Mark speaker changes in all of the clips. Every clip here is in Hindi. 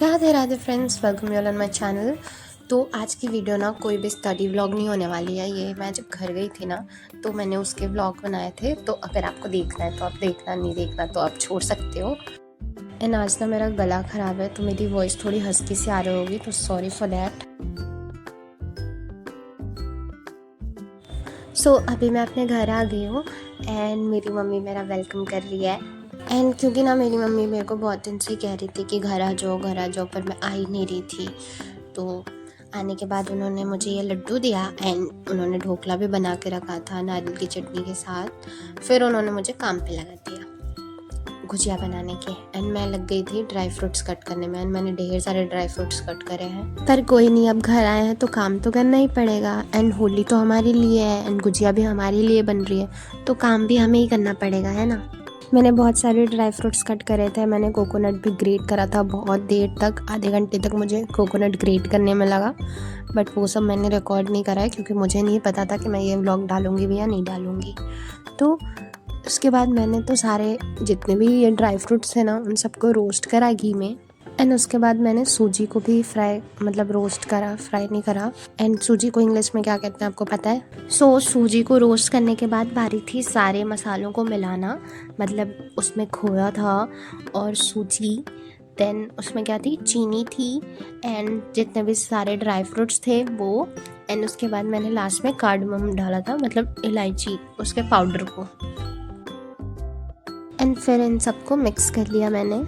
Speaker 1: Radhe Radhe friends, welcome you on my channel. तो आज की वीडियो ना कोई भी स्टडी व्लॉग नहीं होने वाली है। ये मैं जब घर गई थी ना तो मैंने उसके व्लॉग बनाए थे। तो अगर आपको देखना है तो आप देखना, नहीं देखना तो आप छोड़ सकते हो। एंड आज ना मेरा गला ख़राब है तो मेरी वॉइस थोड़ी हस्की सी आ रही होगी, तो सॉरी फॉर दैट। सो अभी मैं अपने घर आ गई हूँ एंड मेरी मम्मी मेरा वेलकम कर रही है। एंड क्योंकि ना मेरी मम्मी मेरे को बहुत दिन से कह रही थी कि घर आ जाओ घर आ जाओ, पर मैं आ ही नहीं रही थी। तो आने के बाद उन्होंने मुझे ये लड्डू दिया एंड उन्होंने ढोकला भी बना के रखा था नारियल की चटनी के साथ। फिर उन्होंने मुझे काम पे लगा दिया गुजिया बनाने के एंड मैं लग गई थी ड्राई फ्रूट्स कट करने में। एंड मैंने ढेर सारे ड्राई फ्रूट्स कट करे हैं, पर कोई नहीं, अब घर आए हैं तो काम तो करना ही पड़ेगा। एंड होली तो हमारे लिए है एंड गुजिया भी हमारे लिए बन रही है, तो काम भी हमें ही करना पड़ेगा, है ना। मैंने बहुत सारे ड्राई फ्रूट्स कट करे थे। मैंने कोकोनट भी ग्रेट करा था बहुत देर तक, आधे घंटे तक मुझे कोकोनट ग्रेट करने में लगा। बट वो सब मैंने रिकॉर्ड नहीं करा है क्योंकि मुझे नहीं पता था कि मैं ये व्लॉग डालूँगी भी या नहीं डालूँगी। तो उसके बाद मैंने तो सारे जितने भी ये ड्राई फ्रूट्स थे ना उन सबको रोस्ट करा घी में। एंड उसके बाद मैंने सूजी को भी फ्राई, मतलब रोस्ट करा, फ्राई नहीं करा। एंड सूजी को इंग्लिश में क्या कहते हैं आपको पता है? सूजी को रोस्ट करने के बाद बारी थी सारे मसालों को मिलाना। मतलब उसमें खोया था और सूजी, देन उसमें क्या थी, चीनी थी एंड जितने भी सारे ड्राई फ्रूट्स थे वो। एंड उसके बाद मैंने लास्ट में कार्डमम डाला था, मतलब इलायची, उसके पाउडर को। एंड फिर इन सबको मिक्स कर लिया मैंने।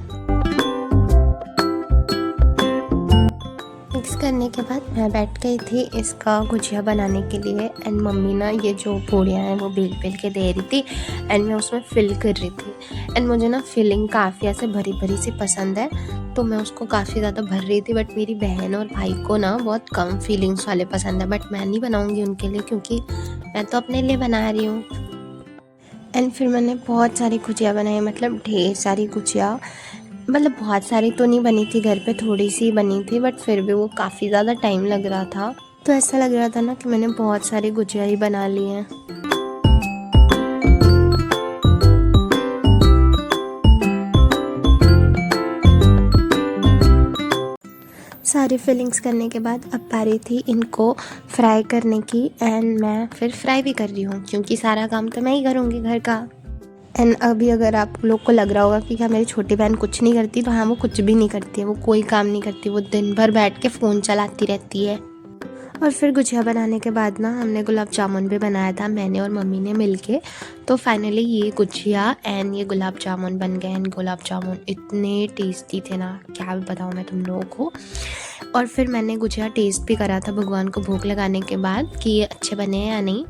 Speaker 1: मिक्स करने के बाद मैं बैठ गई थी इसका गुजिया बनाने के लिए। एंड मम्मी ना ये जो पूड़ियाँ हैं वो बेल बेल के दे रही थी एंड मैं उसमें फिल कर रही थी। एंड मुझे ना फिलिंग काफ़ी ऐसे भरी भरी सी पसंद है, तो मैं उसको काफ़ी ज़्यादा भर रही थी। बट मेरी बहन और भाई को ना बहुत कम फीलिंग्स वाले पसंद है, बट मैं नहीं बनाऊँगी उनके लिए क्योंकि मैं तो अपने लिए बना रही हूँ। एंड फिर मैंने बहुत सारी गुजिया बनाई, मतलब ढेर सारी गुजिया। मतलब बहुत सारी तो नहीं बनी थी, घर पे थोड़ी सी बनी थी, बट फिर भी वो काफ़ी ज़्यादा टाइम लग रहा था। तो ऐसा लग रहा था ना कि मैंने बहुत सारी गुजिया ही बना ली हैं। सारी फिलिंग्स करने के बाद अब बारी थी इनको फ्राई करने की। एंड मैं फिर फ्राई भी कर रही हूँ क्योंकि सारा काम तो मैं ही करूँगी घर का। एंड अभी अगर आप लोग को लग रहा होगा कि क्या मेरी छोटी बहन कुछ नहीं करती, तो हाँ, वो कुछ भी नहीं करती है, वो कोई काम नहीं करती, वो दिन भर बैठ के फ़ोन चलाती रहती है। और फिर गुजिया बनाने के बाद ना हमने गुलाब जामुन भी बनाया था, मैंने और मम्मी ने मिलके। तो फाइनली ये गुजिया एंड ये गुलाब जामुन बन गए। एंड गुलाब जामुन इतने टेस्टी थे ना, क्या बताऊँ मैं तुम लोगों को। और फिर मैंने गुजिया टेस्ट भी करा था भगवान को भोग लगाने के बाद कि ये अच्छे बने हैं या नहीं।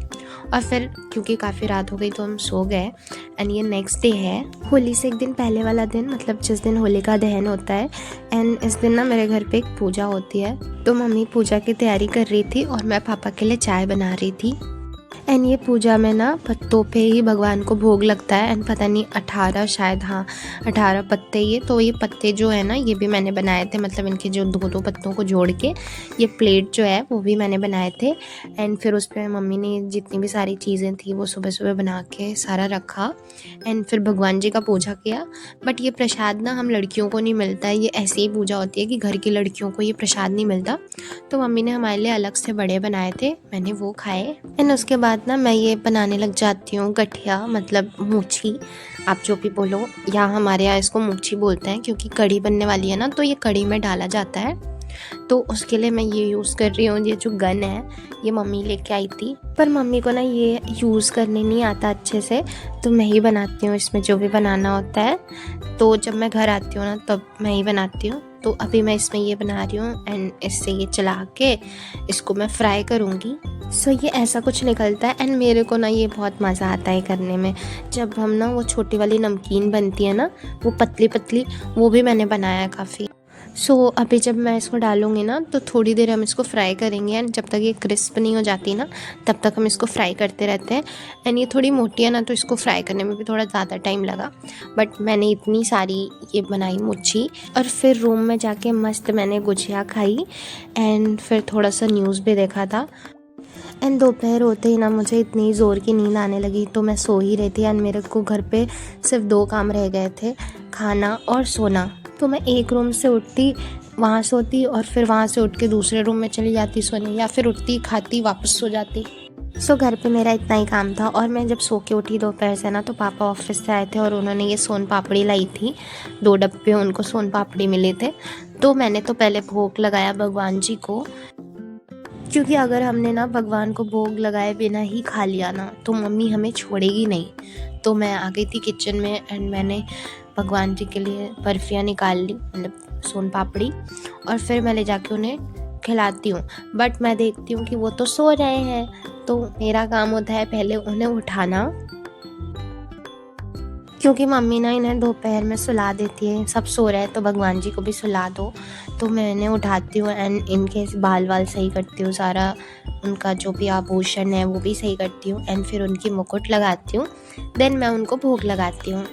Speaker 1: और फिर क्योंकि काफ़ी रात हो गई तो हम सो गए। एंड ये नेक्स्ट डे है, होली से एक दिन पहले वाला दिन, मतलब जिस दिन होली का दहन होता है। एंड इस दिन ना मेरे घर पे एक पूजा होती है, तो मम्मी पूजा की तैयारी कर रही थी और मैं पापा के लिए चाय बना रही थी। एंड ये पूजा में ना पत्तों पे ही भगवान को भोग लगता है। एंड पता नहीं 18 शायद, हाँ 18 पत्ते। ये तो ये पत्ते जो है ना ये भी मैंने बनाए थे, मतलब इनके जो दो दो पत्तों को जोड़ के ये प्लेट जो है वो भी मैंने बनाए थे। एंड फिर उस पर मम्मी ने जितनी भी सारी चीज़ें थी वो सुबह सुबह बना के सारा रखा। एंड फिर भगवान जी का पूजा किया। बट ये प्रसाद ना हम लड़कियों को नहीं मिलता है, ये ऐसी ही पूजा होती है कि घर की लड़कियों को ये प्रसाद नहीं मिलता। तो मम्मी ने हमारे लिए अलग से बड़े बनाए थे, मैंने वो खाए। एंड उसके बाद ना मैं ये बनाने लग जाती हूँ गठिया, मतलब मूछी, आप जो भी बोलो। यहाँ हमारे यहाँ इसको मूछी बोलते हैं क्योंकि कढ़ी बनने वाली है ना, तो ये कढ़ी में डाला जाता है। तो उसके लिए मैं ये यूज़ कर रही हूँ। ये जो गन है ये मम्मी लेके आई थी, पर मम्मी को ना ये यूज़ करने नहीं आता अच्छे से, तो मैं ही बनाती हूँ इसमें जो भी बनाना होता है। तो जब मैं घर आती हूँ ना तब मैं ही बनाती हूँ। तो अभी मैं इसमें ये बना रही हूँ एंड इससे ये चला के इसको मैं फ्राई करूँगी। सो ये ऐसा कुछ निकलता है। एंड मेरे को ना ये बहुत मज़ा आता है करने में। जब हम ना वो छोटी वाली नमकीन बनती है ना, वो पतली पतली, वो भी मैंने बनाया है काफ़ी। अभी जब मैं इसको डालूँगी ना तो थोड़ी देर हम इसको फ्राई करेंगे। एंड जब तक ये क्रिस्प नहीं हो जाती ना तब तक हम इसको फ्राई करते रहते हैं। एंड ये थोड़ी मोटी है ना, तो इसको फ्राई करने में भी थोड़ा ज़्यादा टाइम लगा। बट मैंने इतनी सारी ये बनाई मुच्छी। और फिर रूम में जाके मस्त मैंने गुजिया खाई एंड फिर थोड़ा सा न्यूज़ भी देखा था। एंड दोपहर होते ही ना मुझे इतनी ज़ोर की नींद आने लगी, तो मैं सो ही रही थी। एंड मेरे को घर पे सिर्फ 2 काम रह गए थे, खाना और सोना। तो मैं एक रूम से उठती, वहाँ सोती और फिर वहाँ से उठ के दूसरे रूम में चली जाती सोने, या फिर उठती खाती वापस सो जाती। सो घर पे मेरा इतना ही काम था। और मैं जब सो के उठी दोपहर से ना, तो पापा ऑफिस से आए थे और उन्होंने ये सोन पापड़ी लाई थी, 2 डब्बे उनको सोन पापड़ी मिले थे। तो मैंने तो पहले भोग लगाया भगवान जी को, क्योंकि अगर हमने ना भगवान को भोग लगाए बिना ही खा लिया ना, तो मम्मी हमें छोड़ेगी नहीं। तो मैं आ गई थी किचन में एंड मैंने भगवान जी के लिए बर्फियाँ निकाल ली, मतलब सोन पापड़ी, और फिर मैं ले जाके उन्हें खिलाती हूँ। बट मैं देखती हूँ कि वो तो सो रहे हैं, तो मेरा काम होता है पहले उन्हें उठाना, क्योंकि मम्मी ना इन्हें दोपहर में सुला देती है, सब सो रहे हैं तो भगवान जी को भी सुला दो। तो मैं इन्हें उठाती हूँ एंड इनके बाल वाल सही करती हूँ, सारा उनका जो भी आभूषण है वो भी सही करती हूँ एंड फिर उनकी मुकुट लगाती हूँ। देन मैं उनको भोग लगाती हूँ।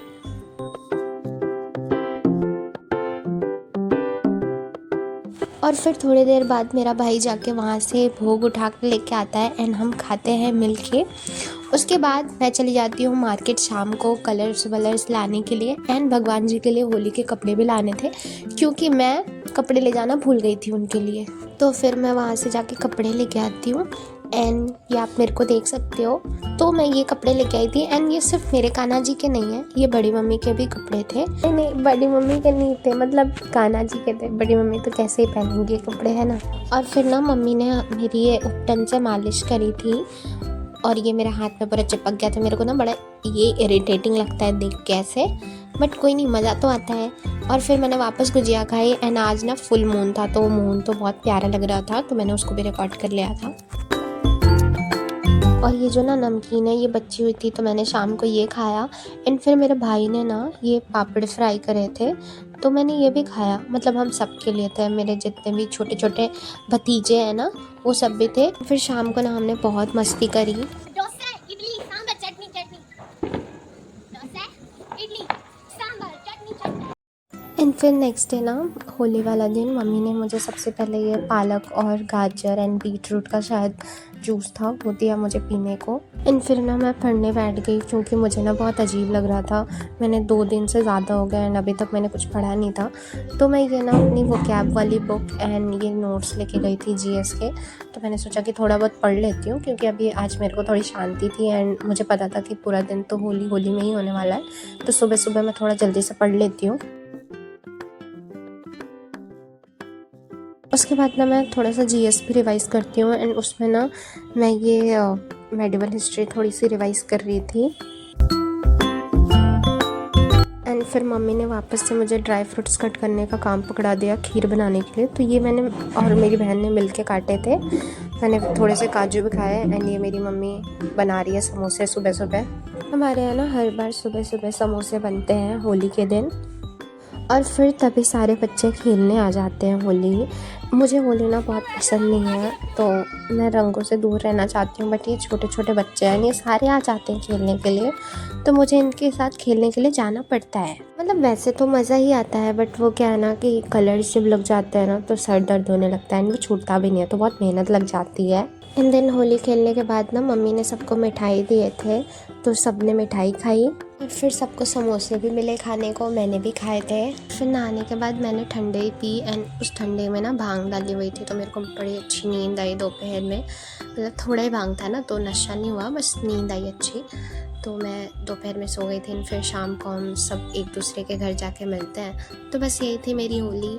Speaker 1: और फिर थोड़ी देर बाद मेरा भाई जाके वहाँ से भोग उठा के लेके आता है एंड हम खाते हैं मिल के। उसके बाद मैं चली जाती हूँ मार्केट शाम को कलर्स वलर्स लाने के लिए एंड भगवान जी के लिए होली के कपड़े भी लाने थे, क्योंकि मैं कपड़े ले जाना भूल गई थी उनके लिए। तो फिर मैं वहाँ से जाके कपड़े लेके आती हूँ एंड ये आप मेरे को देख सकते हो। तो मैं ये कपड़े लेके आई थी एंड ये सिर्फ मेरे कान्हा जी के नहीं है, ये बड़ी मम्मी के भी कपड़े थे। नहीं, बड़ी मम्मी के नहीं थे, मतलब कान्हा जी के थे। बड़ी मम्मी तो कैसे ही पहनेंगी कपड़े, है ना। और फिर ना मम्मी ने मेरी ये उपटन से मालिश करी थी और ये मेरे हाथ में पूरा चिपक गया था। मेरे को ना बड़ा ये इरिटेटिंग लगता है देख के ऐसे, बट कोई नहीं, मज़ा तो आता है। और फिर मैंने वापस गुजिया खाई एंड आज ना फुल मून था, तो मून तो बहुत प्यारा लग रहा था, तो मैंने उसको भी रिकॉर्ड कर लिया था। और ये जो ना नमकीन है ये बची हुई थी, तो मैंने शाम को ये खाया एंड फिर मेरे भाई ने ना ये पापड़ फ्राई करे थे, तो मैंने ये भी खाया। मतलब हम सब के लिए थे, मेरे जितने भी छोटे छोटे भतीजे हैं ना वो सब भी थे। फिर शाम को ना हमने बहुत मस्ती करी।
Speaker 2: डोसा, इडली, सांभर, चटनी चटनी। डोसा, इडली, सांभर, चटनी चटनी।
Speaker 1: एंड फिर नेक्स्ट डे ना होली वाला दिन मम्मी ने मुझे सबसे पहले ये पालक और गाजर एंड बीटरूट का शायद जूस था वो दिया मुझे पीने को। एंड फिर ना मैं पढ़ने बैठ गई, क्योंकि मुझे ना बहुत अजीब लग रहा था। मैंने 2 दिन से ज़्यादा हो गया एंड अभी तक मैंने कुछ पढ़ा नहीं था। तो मैं ये ना अपनी वो कैब वाली बुक एंड ये नोट्स लेके गई थी जीएस के। तो मैंने सोचा कि थोड़ा बहुत पढ़ लेती हूँ, क्योंकि अभी आज मेरे को थोड़ी शांति थी एंड मुझे पता था कि पूरा दिन तो होली में ही होने वाला है। तो सुबह सुबह मैं थोड़ा जल्दी से पढ़ लेती हूँ। उसके बाद ना मैं थोड़ा सा जीएस भी रिवाइज़ करती हूँ एंड उसमें ना मैं ये मेडिवल हिस्ट्री थोड़ी सी रिवाइज़ कर रही थी। एंड फिर मम्मी ने वापस से मुझे ड्राई फ्रूट्स कट करने का काम पकड़ा दिया खीर बनाने के लिए। तो ये मैंने और मेरी बहन ने मिल के काटे थे। मैंने थोड़े से काजू भी खाए एंड ये मेरी मम्मी बना रही है समोसे सुबह सुबह। हमारे यहाँ ना हर बार सुबह सुबह समोसे बनते हैं होली के दिन। और फिर तभी सारे बच्चे खेलने आ जाते हैं होली। मुझे होली ना बहुत पसंद नहीं है, तो मैं रंगों से दूर रहना चाहती हूँ, बट ये छोटे छोटे बच्चे हैं, ये सारे आ जाते हैं खेलने के लिए, तो मुझे इनके साथ खेलने के लिए जाना पड़ता है। मतलब वैसे तो मज़ा ही आता है, बट वो क्या है ना कि कलर्स जब लग जाते हैं ना तो सर दर्द होने लगता है एंड वो छूटता भी नहीं है, तो बहुत मेहनत लग जाती है। एंड देन होली खेलने के बाद ना मम्मी ने सबको मिठाई दिए थे, तो सब ने मिठाई खाई और फिर सबको समोसे भी मिले खाने को, मैंने भी खाए थे। फिर नहाने के बाद मैंने ठंडे पी एंड उस ठंडे में ना भांग डाली हुई थी, तो मेरे को बड़ी अच्छी नींद आई दोपहर में। मतलब थोड़ा ही भांग था ना, तो नशा नहीं हुआ, बस नींद आई अच्छी। तो मैं दोपहर में सो गई थी। फिर शाम को हम सब एक दूसरे के घर जाके मिलते हैं। तो बस यही थी मेरी होली।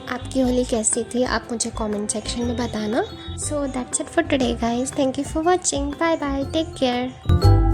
Speaker 1: आपकी होली कैसी थी आप मुझे कमेंट सेक्शन में बताना। So that's it for today guys, thank you for watching, bye bye, take care.